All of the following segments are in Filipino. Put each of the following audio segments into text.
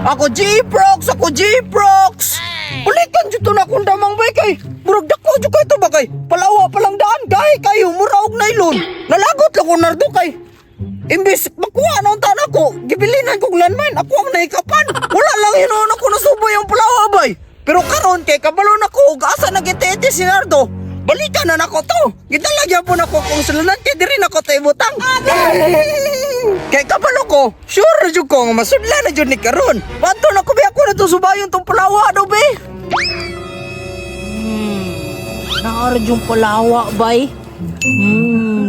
Ako G-Prox! Balikan dito na kung damang bay kay. Murag dako dito kayo ito ba kay? Palawa palang daan, gahi kayo, muraog nailon. Nalagot lang ko nardo kay. Imbis makuha na ang tanan ko, gibilinan kong landmine, ako ang naikapan. Wala lang hinuon ako nasubay ang palawa bay. Pero karon kay kabalo na ko, asa nagitete si Nardo. Balikan na nako to. Gitalagyan po nako kung sulanan kay diri nako to ibutang. Kay kabalo ko, sure jud ko nga masudlan na jud ni karon. Bato na ko biya ko na to subayon tong palawa do be. Naara yung palawa bay.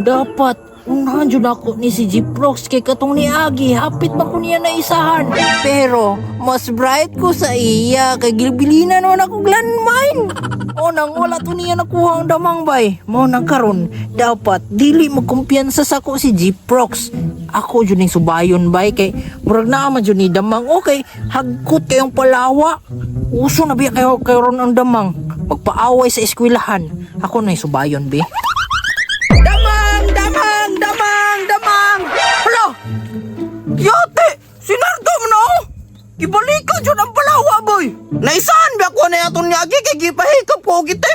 Dapat unahan jud ako ni si G-Prox kay katong ni Agi, hapit ba ko niya na isahan. Pero mas bright ko sa iya kay gibilinan naman ako landmine. O nang wala to niya nakuha ang damang bay. Mao nang karon dapat dili magkumpiyansa sa ko si G-Prox. Ako jud ning subayon bay kay murag naa man jud ni damang okay hagkot kayong palawa. Uso na biya kayo ron ang damang. Magpaaway sa eskwelahan. Ako na yung subayon be. Damang! Hala! Yate! Si Nardo mo na oh! Ibalikan dyan ang palawa boy! Naisahan ba ako na yaton niya agi kay gipahikap ko gite?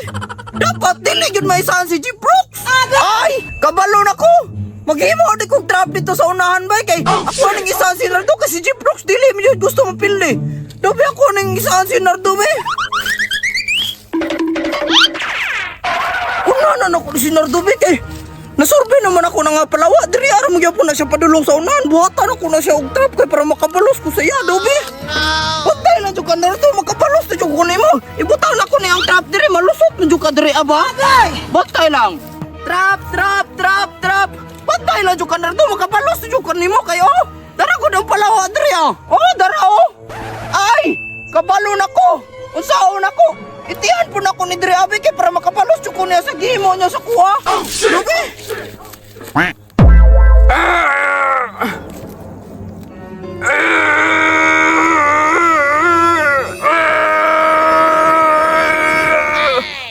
Dapat dili yun maisahan si G-Prox! Ay! Kabalo na ko! Maghimo di kong trap dito sa unahan ba kay ako nang isahan si Nardo kasi si G-Prox dili mo yun gusto mapili. Dabi ako nang isahan si Nardo be! Unahan ako ni si Nardo be kay nasurvey naman ako na nga palawa. Diri aram gyapon na siya padulong sa unahan. Buhatan ako na siya og trap kay para makabalos ko sa iya, dobi. Patay na jud ka Nardo, makabalos na jud ko nimo. Ibutang na ko ni ang trap diri, malusot na jud ka diri aba. Batay lang. Trap. Patay lang jud ka Nardo, makabalos na jud ka nimo kay oh. Dara ko daw palawa diri ah. Oh, dara oh. Ay, kabalo na ko. Unsaon ako? Itihan po na ko ni Dre Abe kay para makapalos ko niya sa gimo niya sa kuha. Lugi!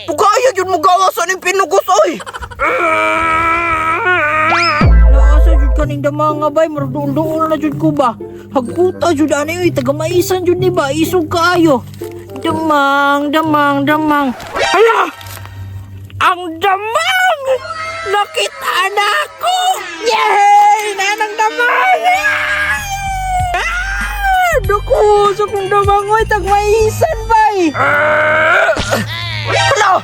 Pugaya yun mo gawasan yung pinugos, oy! Naasa jud kaning damang nga bay, marduon na jud ko ba? Hagkuta jud ani taga maisan jud ni ba isog kaayo. Damang. Hala! Ang damang! Nakita na ako! Yay! Nanang damang! Duko sa kong damang ay tagmaisan bay! Hala!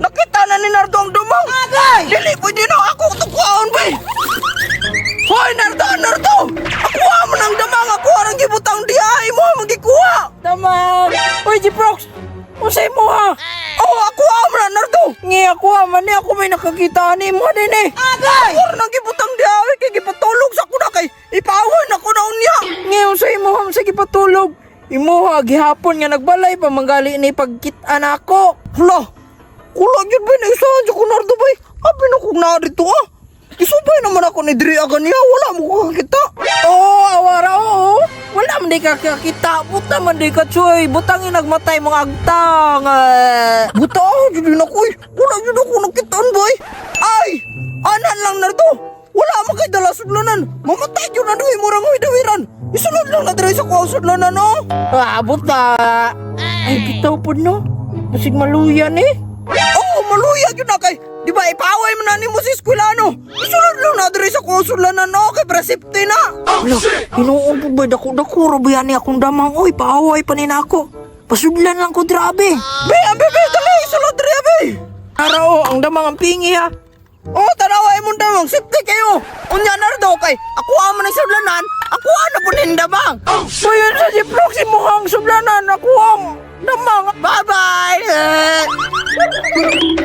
Nakita na ni Nardo ang dumang! Agay! Dili pwede na ako tukuhaon, bay! Hoy, Nardo! Akuha mo ng damang! Akuha ng gibutang diay mo! Magikuha! Damang! Uy, G-Prox! Usay mo ha! Oh, akuha mo na, Nardo! Ngi ako man ako may nakakita ni mo din eh! Agay! Akuha ng gibutang diay kay gipatulog sa kuna kay ipawon ako na unya! Ngi usay mo ha sa gipatulog! Imo ha, gihapon nga nagbalay pa manggali ni pagkitaan ako! Hala! Kulang yun ba na isahan siya ko, Nardo bay? Abi na kong na dito ah! Isubay naman ako ni Dre aga niya, wala mo kakakita. Oo, awara oo. Wala man di ka kakita, buta man di ka choy. Butang inagmatay mga agtang. Buta ako, dyan ako eh. Wala dyan ako nakitaan boy. Ay! Anan lang Nardo. Wala mo kay dala sudlanan. Mamatay dyan na doon, murang dawiran. Isunod lang na Dre sa kuha sudlanan no. Buta. Ay, bitaw po no. Masig maluyan eh. Oo, maluya dyan na kay. Di ba ipaway mo na ni mo si eskwelano? Isunod lang na Dre sa kuha sudlanan no, kay para safety na. Wala, hinuon po ba dako rabayan ni akong damang. Oy, paaway pa nina ako. Pasudlan lang ko drabe. Be, dali, isunod Dre abe. Araw, ang damang ang pingi ha. Oh, tanaway mo damang, safety kayo. Unya Nardo kay, ako mo ng sudlanan, ako na po nindamang. So yun sa si Proxy mukhang sublanan ako ang damang. Bye-bye!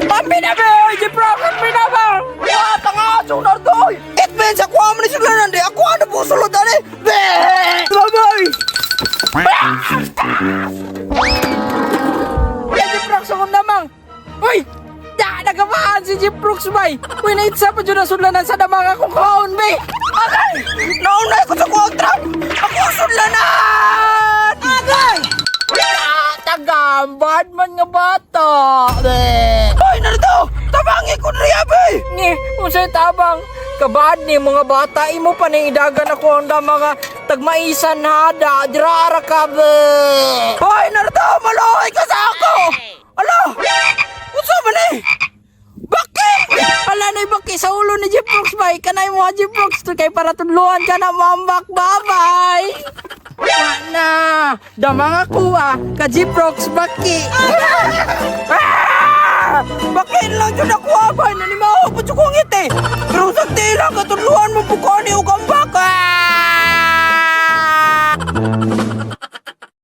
Pambinabi! Si Proxy pinabang! Wala pa nga, sunar to! It means ako mo ni sudlanan di, ako na po sulutan eh! Bye-bye! Si Proxy akong damang! Uy! Nagamaan si Jeep Brooks, bay! Uy, naitsa pa dyan ang sudlanan sa damang akong kaon, bay! Agay! Naunay ko sa kontrap! Ako ang sudlanan! Agay! Tagambad man nga bata! Hoy, narito! Tabangi ko na yabi! Ngi, unsay tabang? Kabad ni mga bata, imo pa ning idagan ako ang mga tagmaisan hada, dirara ka ba? Hoy, Naruto, maluhay ka sa ako! Ala! Unsa man eh? Bakit? Ala na ibaki sa ulo ni Jiprox bay, kanay mo Jiprox to kay para tudluan ka na mambak babay. Wala, damang ako ka Jiprox baki. Bakit lang dyan ako abay? Nanimaho pa siya kong ngiti! Pero sa tila, katuluan mo po ko ni Ugambaka!